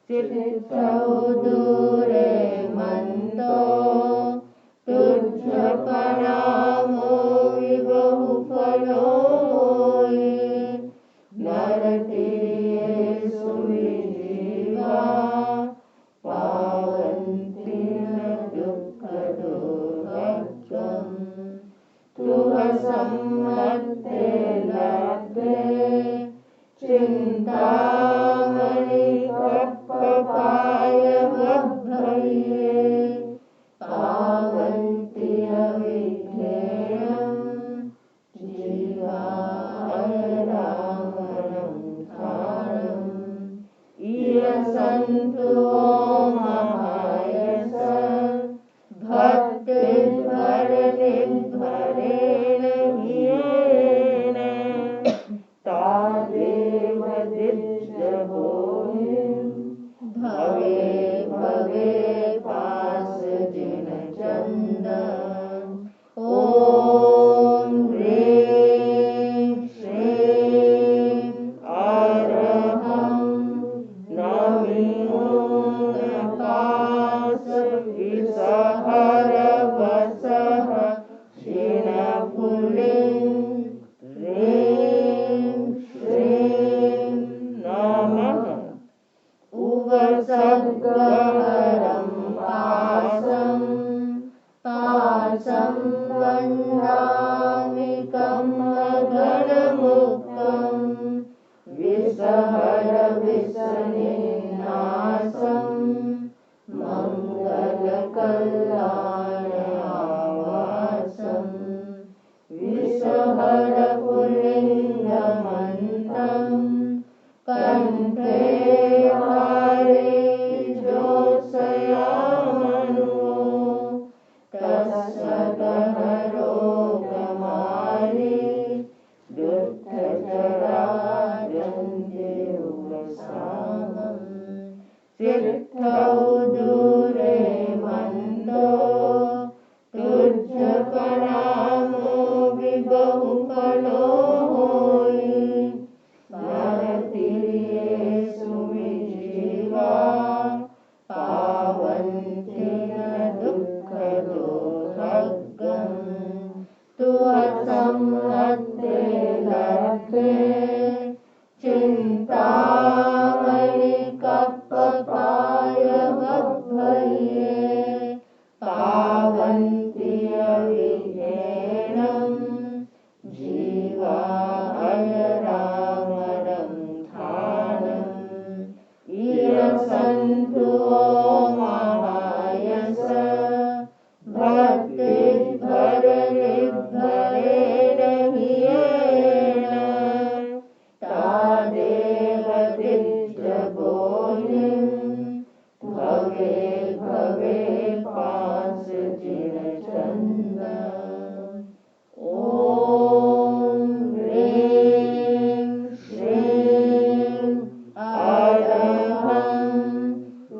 चित्तौ दूरे मंतो तुझ प्रणामो विबहु फलो होई। नरतिर्ये सुविजीवा पावन्ति न दुःख दुर्भगम्। तुह सम्मते लब्धे चिंतामणि कप्पपाय बद्धये। पावन्ति अविघ्नेयं जीवारामणं थाणम्। इयसन्तु महायस भक्तिर्भरनिर्भरेण हियेन। तादेव दिज्जगोहिं भवे भवे पासजिन चंद। ओम ह्रीं श्रीं अरहं नमो नकास विसहर वसः क्षीणफुलिं ह्रीं श्रीं नमः। उवसर्गहरं पाशं पाशं वन्दामि कम्मघनमुक्तं। विसहर विसनिन्नासं मङ्गलकल्याणवासं। विसहर पुल्लिङ्गमन्तं कंठे हारे जोषयामनो। तस्सदहरोगमारि दुःखजराजन्त्युवसामम्। चित्तौ दूरे मंतो तुझ प्रणामो विबहु फलो होई। नरतिर्ये सुविजीवा पावन्ति न दुःख दुर्भगम्। तुह सम्मते लब्धे चिंतामणि कप्पपाय बद्धये। पावन्ति अविघ्नेयं जीवारामणं थाणम्। इयसन्तु महायस भक्तिर्भरनिर्भरेण हियेन। तादेव दिज्जगोहिं भवे भवे पासजिन चंद। ओम ह्रीं श्रीं अरहं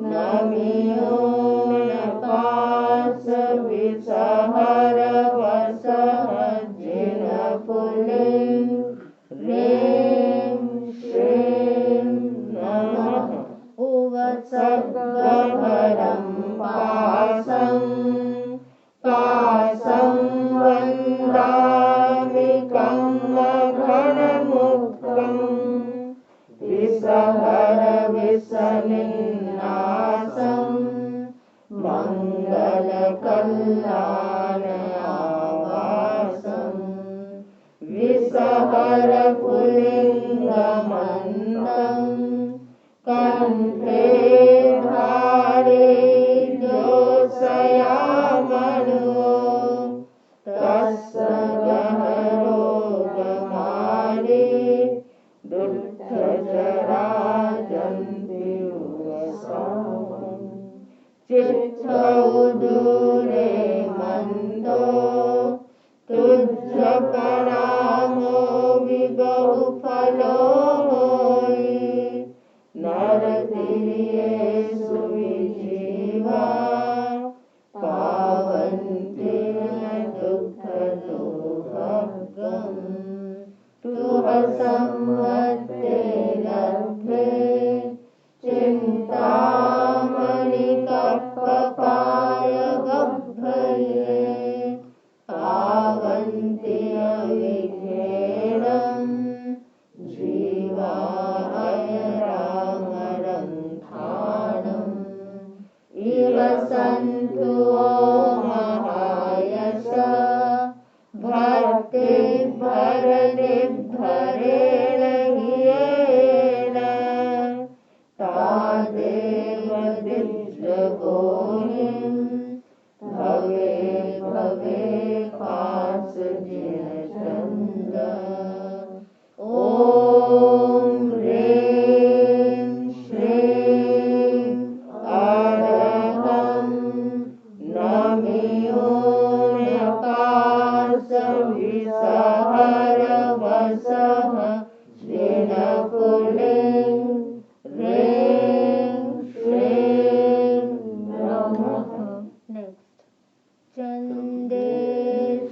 नमो नकास विसहर वसः जिनफुलिं ह्रीं श्रीं नमः। उवसर्गहरं पाशं पाशं वन्दामि कम्मघनमुक्तं। विसहर विसनिन्नासं मङ्गलकल्याणवासं। विसहर पुल्लिङ्गमन्तं कंठे हारे जोषयामनो। तस्सदहरोगमारि दुःखजराजन्त्युवसामम्। चित्तौ दूरे मंतो तुझ प्रणामो विबहु फलो होई। नरतिर्ये शुभसम्मते लब्धे चिन्तामणिकल्पपाय गह्वरे पावन्ति अविघ्नेनं जीवाय रामरन्थाणम् इव सन्तु महायश भक्तिभरतिभरेण हियेन तादेव दिव्यगोहिं भवे भवे पार्श्वजिनचन्द ॐ ह्रीं श्रीं अरहं नमो नकाशविसहरवसः श्रीनकुलिं ह्रीं श्रीं नमः। चन्दे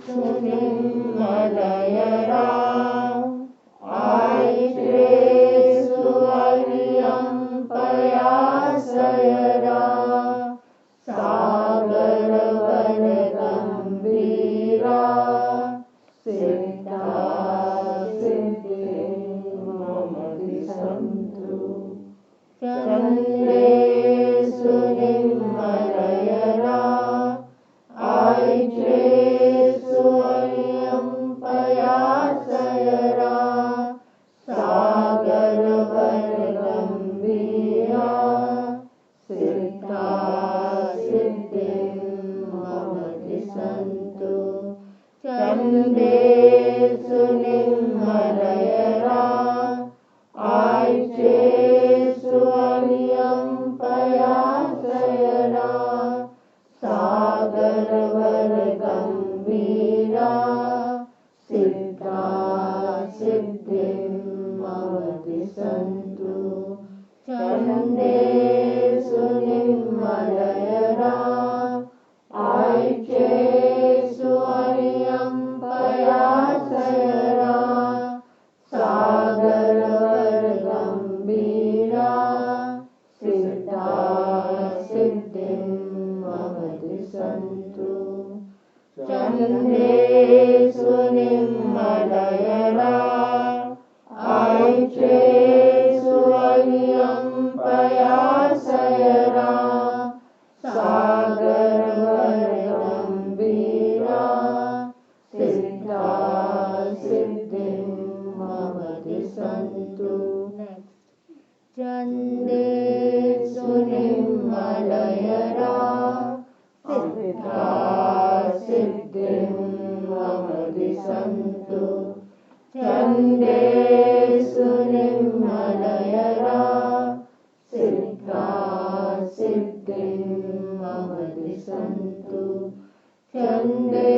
सुनिर्मलयरा आयिषेषु अर्यं पयासयरा सागरवनगम्भीरा सिद्धा सिद्धिं मम दिशन्तु चन्द्रे सुनिर्मलयरा आयिषेषु अर्यं पयासयरा सागरवनगम्भीरा सिद्धा सिद्धिं मम दिशन्तु चन्दे सुनिर्मलयरा आयिषेषु अर्यं पयासयरा सागरवनगम्भीरा सिद्धा सिद्धिं मम दिशन्तु चन्दे सुनिर्मलयरा आयिषेषु अर्यं पयासयरा सागरवनगम्भीरा सिद्धा सिद्धिं मम दिशन्तु चन्दे सुनिर्मलयरा आयिषेषु अर्यं पयासयरा सागरवनगम्भीरा सिद्धा सिद्धिं मम दिशन्तु चन्दे सुनिर्मलयरा सिद्धा सिद्धिं मम दिशन्तु चन्दे सुनिर्मलयरा सिद्धा सिद्धिं मम दिशन्तु चन्दे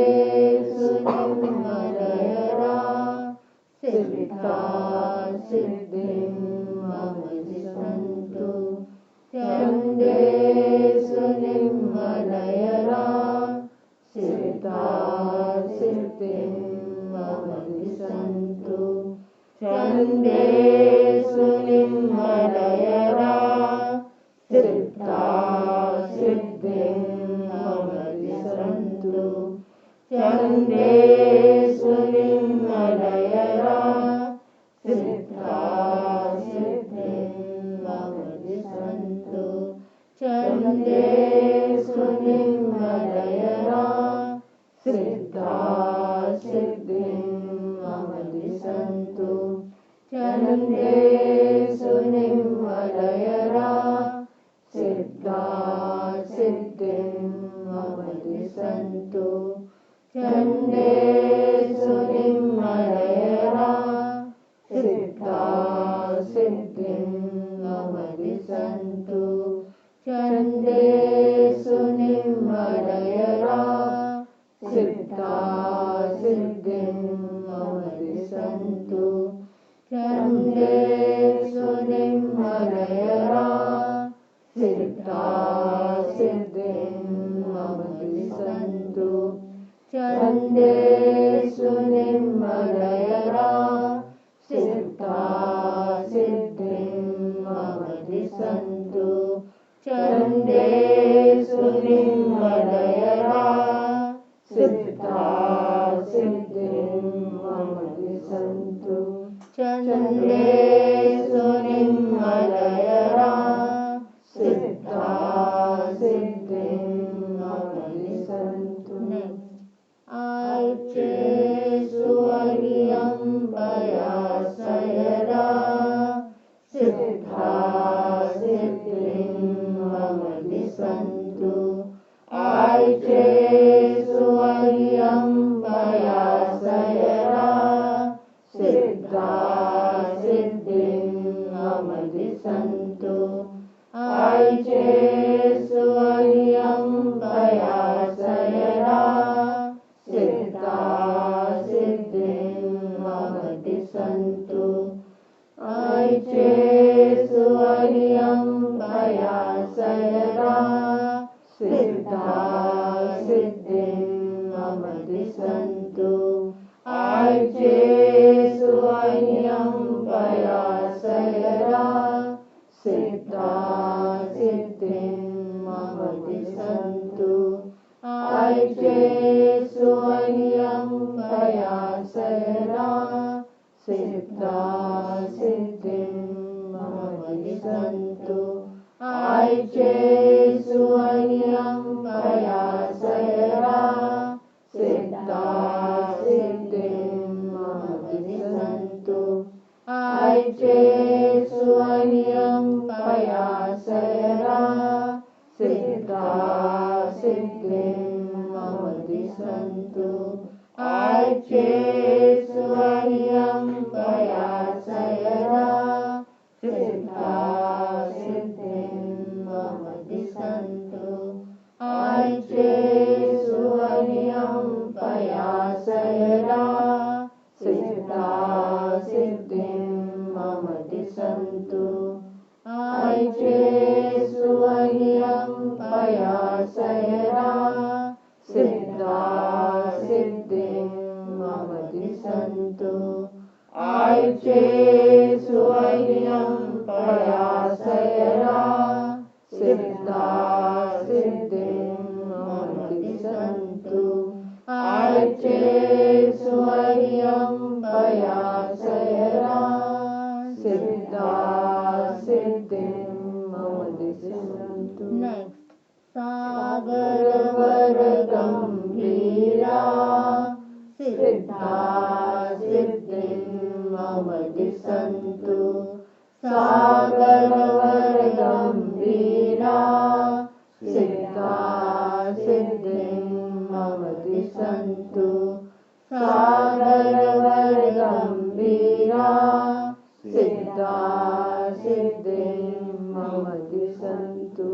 सुनिर्मलयरा सिद्धा सिद्धिं मम दिशन्तु चन्दे सुनिर्मलयरा सिद्धा सिद्धिं मम दिशन्तु चन्दे सुनिर्मलयरा सिद्धा सिद्धिं मम दिशन्तु चन्दे सुनिर्मलयरा सिद्धा सिद्धिं मम दिशन्तु चन्दे सुनिर्मलयरा सिद्धा सिद्धिं मम दिशन्तु चन्दे सुनिर्मलयरा सिद्धा सिद्धिं मम दिशन्तु चन्दे सुनिर्मलयरा सिद्धा सिद्धिं मम दिशन्तु चन्दे सुनिर्मलयरा सिद्धा सिद्धिं मम दिशन्तु चन्दे चन्द्रेषु निर्मलयरा सिद्धा सिद्धिं मम दिशन्तु आयुष्येषु अह्यं पयासयरा सिद्धा सिद्धिं मम दिशन्तु आयुष्येषु अह्यं पयासयरा सिद्धा सिद्धिं मम दिशन्तु आयुष्येषु अह्यं पयासयरा सिद्धा सिद्धिं मम दिशन्तु आयुष्येषु अह्यं पयासयरा सिद्धा सिद्धिं मम दिशन्तु आयुष्येषु अह्यं पयासयरा सिद्धा सिद्धिं मम दिशन्तु आयुष्येषु अह्यं पयासयरा सिद्धा सिद्धिं मम दिशन्तु आयुष्येषु अह्यं पयासयरा सिद्धा सिद्धिं मम दिशन्तु आयुष्येषु अह्यं पयासयरा सिद्धा सिद्धिं मम दिशन्तु आयुष्येषु अह्यं पयासयरा सिद्धा सिद्धिं मम दिशन्तु आयुष्येषु अह्यं पयासयरा सिद्धा सिद्धिं मम दिशन्तु आयुष्येषु अह्यं पयासयरा सिद्धा सिद्धिं मम दिशन्तु आयुष्येषु अह्यं पयासयरा सिद्धा सिद्धिं मम दिशन्तु आयुष्येषु अह्यं पयासयरा सिद्धा सिद्धिं मम दिशन्तु सागरवर गम्भीरा सिद्धा सिद्धिं मम दिशन्तु सागरवर गम्भीरा सिद्धा सिद्धिं मम दिशन्तु सागरवर गम्भीरा सिद्धा सिद्धिं मम दिशन्तु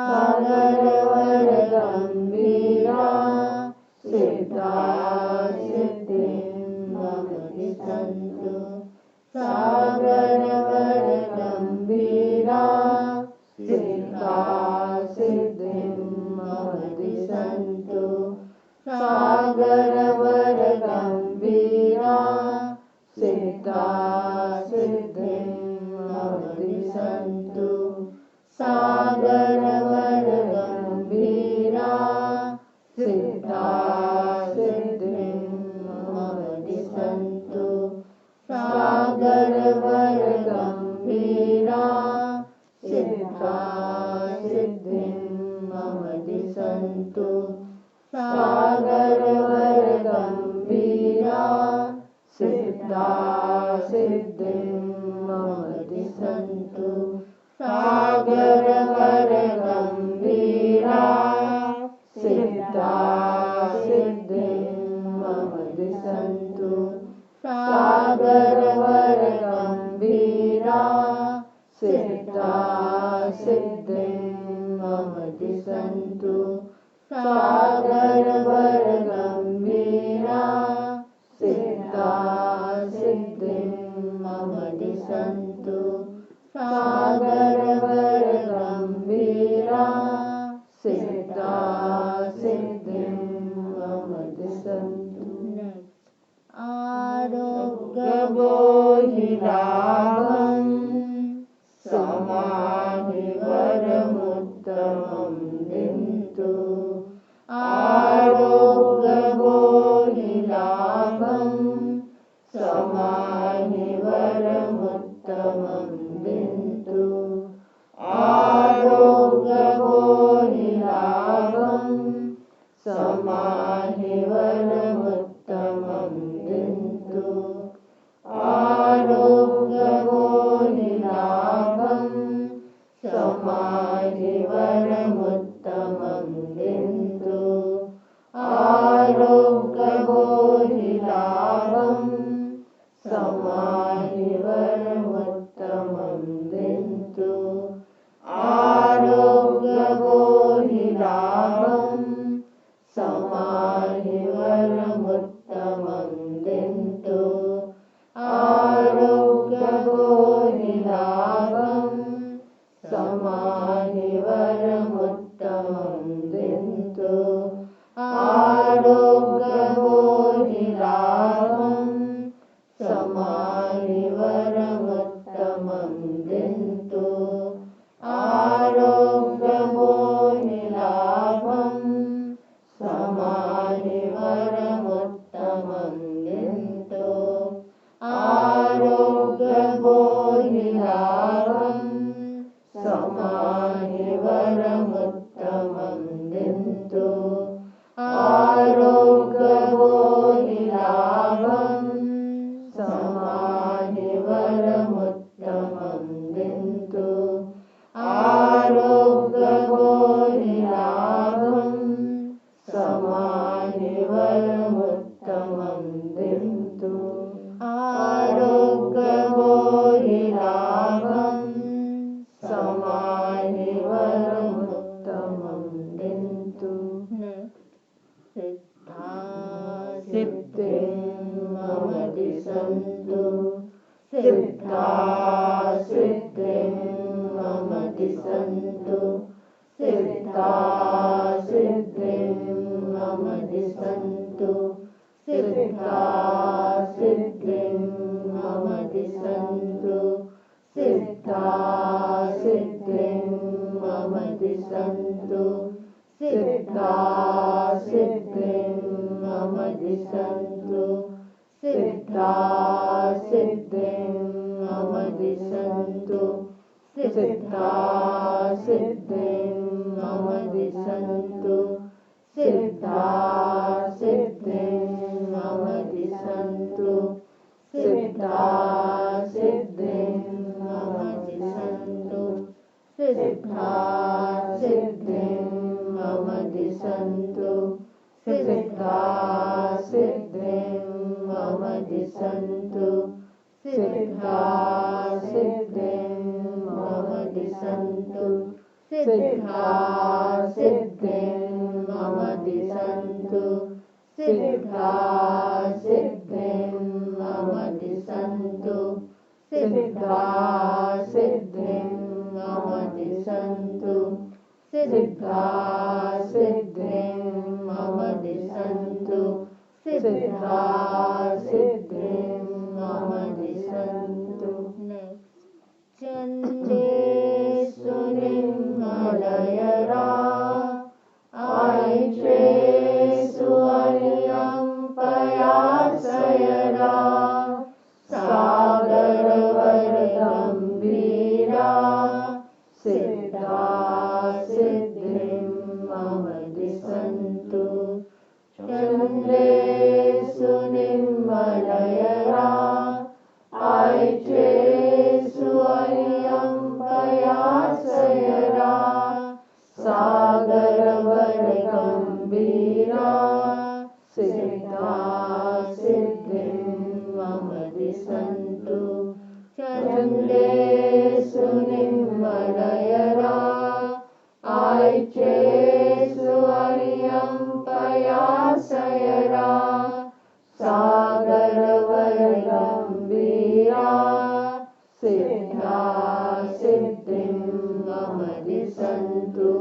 सागरवर गम्भीरा सिद्धा सिद्धिं मम दिशन्तु सागरवर गम्भीरा सिद्धा सिद्धिं मम दिशन्तु सागरवर गम्भीरा सिद्धा सिद्धिं मम दिशन्तु सागरवर गम्भीरा सिद्धा सिद्धिं मम दिशन्तु सागरवर गम्भीरा सिद्धा सिद्धिं मम दिशन्तु सागरवर गम्भीरा सिद्धा सिद्धिं मम दिशन्तु सागरवर गम्भीरा सिद्धा सिद्धिं मम दिशन्तु सागरवर गम्भीरा सिद्धा सिद्धिं मम दिशन्तु सागरवर गम्भीरा सिद्धा सिद्धिं मम दिशन्तु सागरवर गम्भीरा सिद्धा सिद्धिं मम दिशन्तु आरोग्यबोधिलाभं समाधिवरमुत्तमं दिन्तु आरोग्यबोधिलाभं समाधिवरमुत्तमं समाहिवरमुत्तमं विन्तु आरोग्यभोनिलाभं समाहिवरमुत्तमं विन्तु आरोग्यभोनिलाभं समाहिवरमुत्तमं विन्तु आरोग्यभोनिलाभं समाहिवरमुत्तमं विन्तु आरोग्यभोनिलाभं समाहिवरमुत्तमं विन्तु आरोग्यभोनिलाभं समाहिवरमुत्तमं विन्तु आरोग्यभोनिलाभं समाहिवरमुत्तमं विन्तु आरोग्यभोनिलाभं समाहिवरमुत्तमं विन्तु आरोग्यभोनिलाभं समाहिवरमुत्तमं विन्तु आरोग्यभोनिलाभं समाहिवरमुत्तमं विन्तु आरोग्यभोनिलाभं समाहिवरमुत्तमं विन्तु आरोग्यभोनिलाभं समाहिवरमुत्तमं विन्तु सिद्धिं मम दिशन्तु सिद्धा सिद्धिं मम दिशन्तु सिद्धा सिद्धिं मम दिशन्तु सिद्धा सिद्धिं मम दिशन्तु सिद्धा सिद्धिं मम दिशन्तु सिद्धा सिद्धिं मम दिशन्तु सिद्धा सिद्धिं मम दिशन्तु सिद्धा सिद्धिं मम दिशन्तु सिद्धा सिद्धिं मम दिशन्तु सिद्धा सिद्धिं मम दिशन्तु सिद्धा सिद्धिं मम दिशन्तु सिद्धा सिद्धिं मम दिशन्तु सिद्धा सिद्धिं मम दिशन्तु सिद्धा सिद्धिं मम दिशन्तु सिद्धा सिद्धिं मम दिशन्तु सिद्धा सिद्धिं मम दिशन्तु सिद्धा सिद्धिं मम दिशन्तु सिद्धा सिद्धिं मम दिशन्तु चन्देषु निर्मलयरा आयुषेषु अयं पयासयरा सागरवरगम्भीरा सिद्धा सिद्धिं मम दिशन्तु चन्द्रेषु निर्मलयरा आयुषेषु अयं पयासयरा सागरवरगम्भीरा सिद्धा सिद्धिं मम दिशन्तु चन्द्रेषु निर्मलयरा आयुषेषु अयं पयासयरा सागरवरगम्भीरा सिद्धा सिद्धिं मम दिशन्तु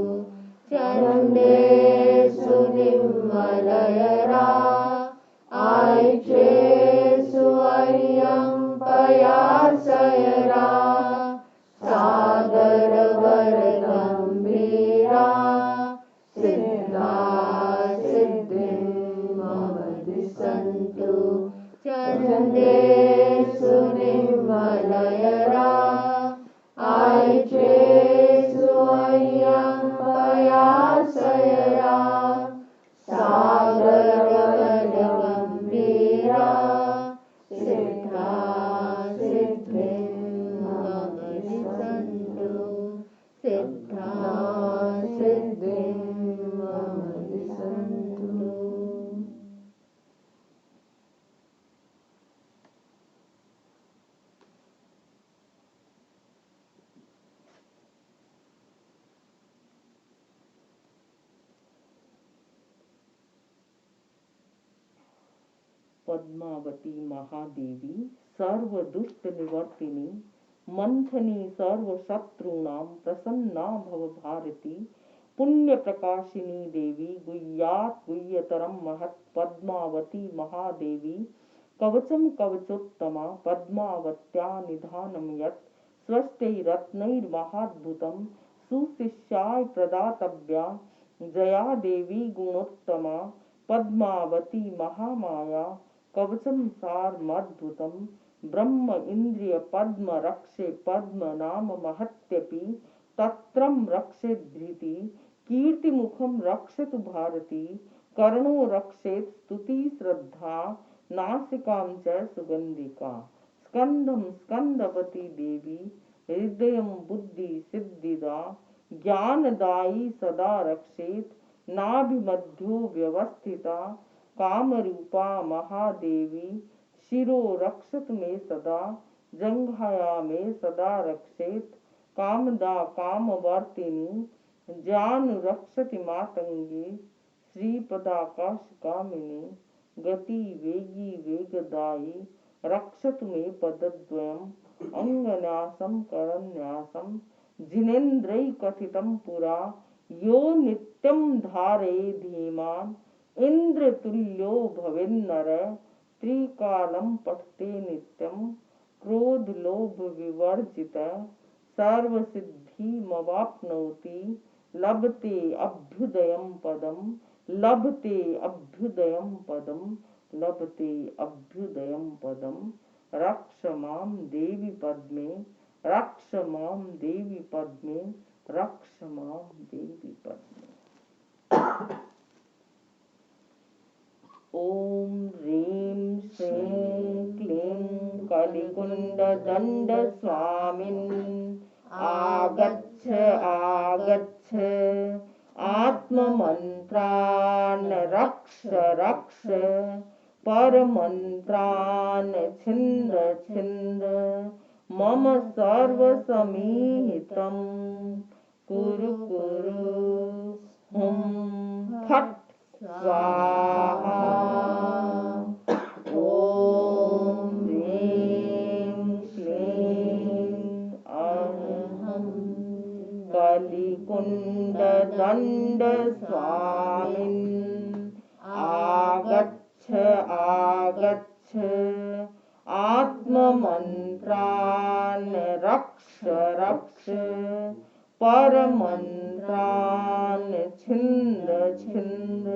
चन्देषु निर्मलयरा आयुषेषु अयं पयासयरा सागरवरगम्भीरा सिद्धा सिद्धिं मम दिशन्तु चन्देषु पद्मावती महादेवी सर्व दुष्ट निवर्तिनी मंथनी सर्व शत्रुणां प्रसन्ना भव भारती पुण्य प्रकाशिनी देवी गुह्यात् गुह्यतरं महत् पद्मावती महादेवी कवचं कवचोत्तमा पद्मावत्या निधानं यत् स्वस्तिरत्नैर्महाद्भुतं सुशिष्याय प्रदातव्या जया देवी गुणोत्तमा पद्मावती महामाया कवचं सारमद्भुतं ब्रह्म इंद्रिय पद्म रक्षे पद्म नाम महत्यपि तत्रं रक्षेद्धृति कीर्तिमुखं रक्षतु भारती कर्णो रक्षेत् स्तुति श्रद्धा नासिकां च सुगंधिका स्कंदं स्कंदवती देवी हृदयं बुद्धि सिद्धिदा ज्ञानदायी सदा रक्षेत् नाभिमध्यो व्यवस्थिता कामरूपा महादेवी शिरो रक्षत में सदा जंघाया में सदा रक्षेत कामदा कामवर्तिनी जान रक्षति मातंगी श्रीपदाकाश कामिनी गति वेगी वेगदायी रक्षत में पदद्वयम् अंगन्यासं करन्यासं जिनेन्द्रै कथितं पुरा यो नित्यं धारे धीमान् इंद्रतुल्यो भवेन्नर त्रिकालं पठते नित्यं क्रोध लोभ विवर्जित सर्वसिद्धिमवाप्नोति लभते अभ्युदयं पदं लभते अभ्युदयं पदं लभते अभ्युदयं पदं रक्ष मां देवी पद्मे रक्ष मां देवी पद्मे रक्ष मां देवी पद्मे। ओम ह्रीं श्रीं क्लीं कलिकुंड दंड स्वामिन् आगच्छ आगच्छ आत्ममन्त्रान् रक्ष रक्ष परमन्त्रान् छिन्द छिन्द मम सर्वसमीहितं कुरु कुरु हुं फट् स्वाहा। ओम ह्रीं क्लीं अहं कलिकुंड दंड स्वामिन् आगच्छ आगच्छ आत्ममन्त्रान् रक्ष रक्ष परमन्त्रान् छिन्द छिन्द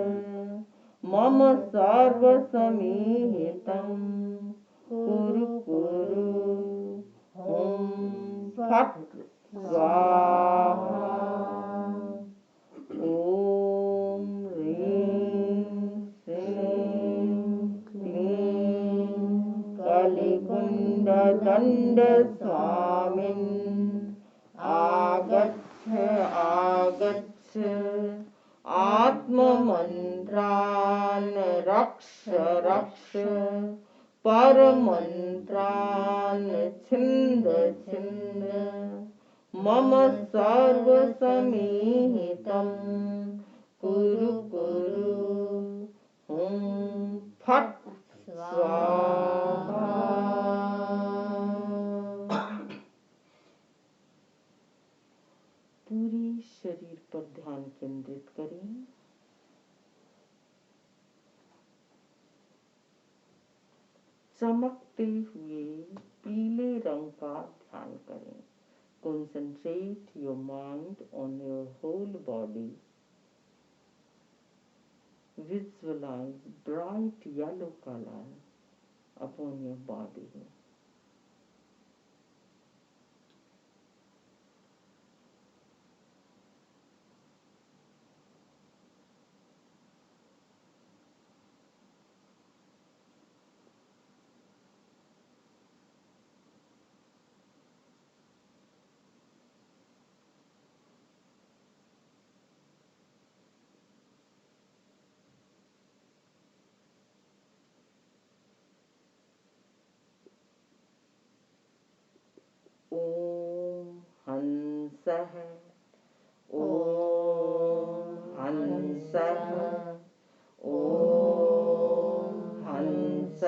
मम सर्वसमीहितं कुरु कुरु हुं फट् स्वाहा। ओम ह्रीं श्रीं क्लीं कलिकुंड दंड स्वामिन् आगच्छ आगच्छ आत्ममन्त्रान् रक्ष रक्ष परमन्त्रान् छिन्द छिन्द मम सर्वसमीहितं कुरु कुरु हुं फट् स्वाहा। पूरे शरीर पर ध्यान केंद्रित करें। चमकते हुए पीले रंग का ध्यान करें। Concentrate your mind on your whole body. Visualize bright yellow color upon your body. ओम हंसः ओम हंसः ओम हंसः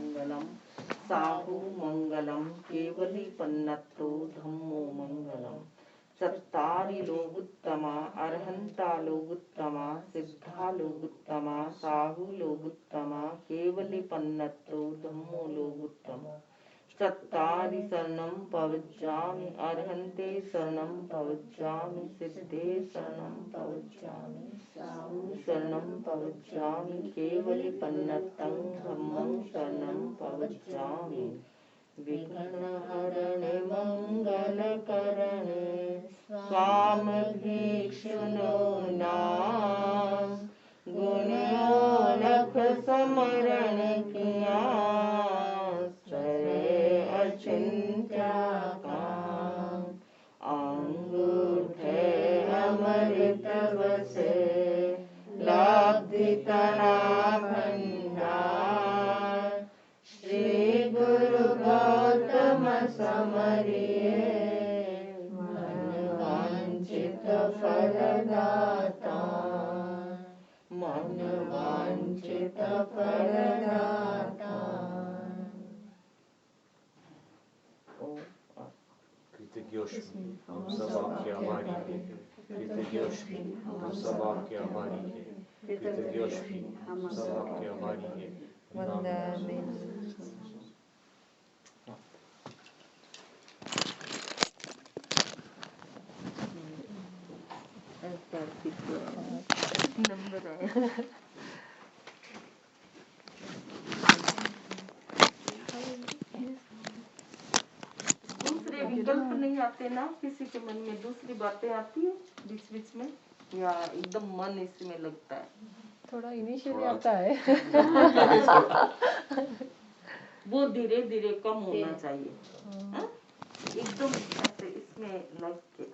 साहु मंगलम केवली पन्नत्तो धम्मो मंगलम चत्तारि लोगुत्तमा अरहंता लोगुत्तमा सिद्धा लोगुत्तमा साहु लोगुत्तमा केवली पन्नत्तो धम्मो लोगुत्तमा चत्तारि शरणं पवज्जामि अरहन्ते शरणं पवज्जामि सिद्धे शरणं पवज्जामि साहु शरणं पवज्जामि केवली पन्नत्तं धम्मं शरणं पवज्जामि विघ्नहरणे मंगलकरणे स्वामभीक्षुनो नाम गुणोलख समरण किया अचिंत्या काम अंगूठे अमृत बसे लब्धि तना भंडार श्री गुरु गौतम समरिये मन वांछित फलदाता मन वांछित फलदाता। कृतज्ञोष्मि हम सब आपके आभारी हैं। कृतज्ञोष्मि हम सब आपके आभारी हैं। कृतज्ञोष्मि हम सब आपके आभारी हैं। वंदे नंबर है। दूसरे विकल्प नहीं आते ना, किसी के मन में दूसरी बातें आती है बीच बीच में, या एकदम मन इसमें लगता है? थोड़ा इनिशियली आता है। वो धीरे धीरे कम होना चाहिए, एकदम ऐसे इसमें लग के।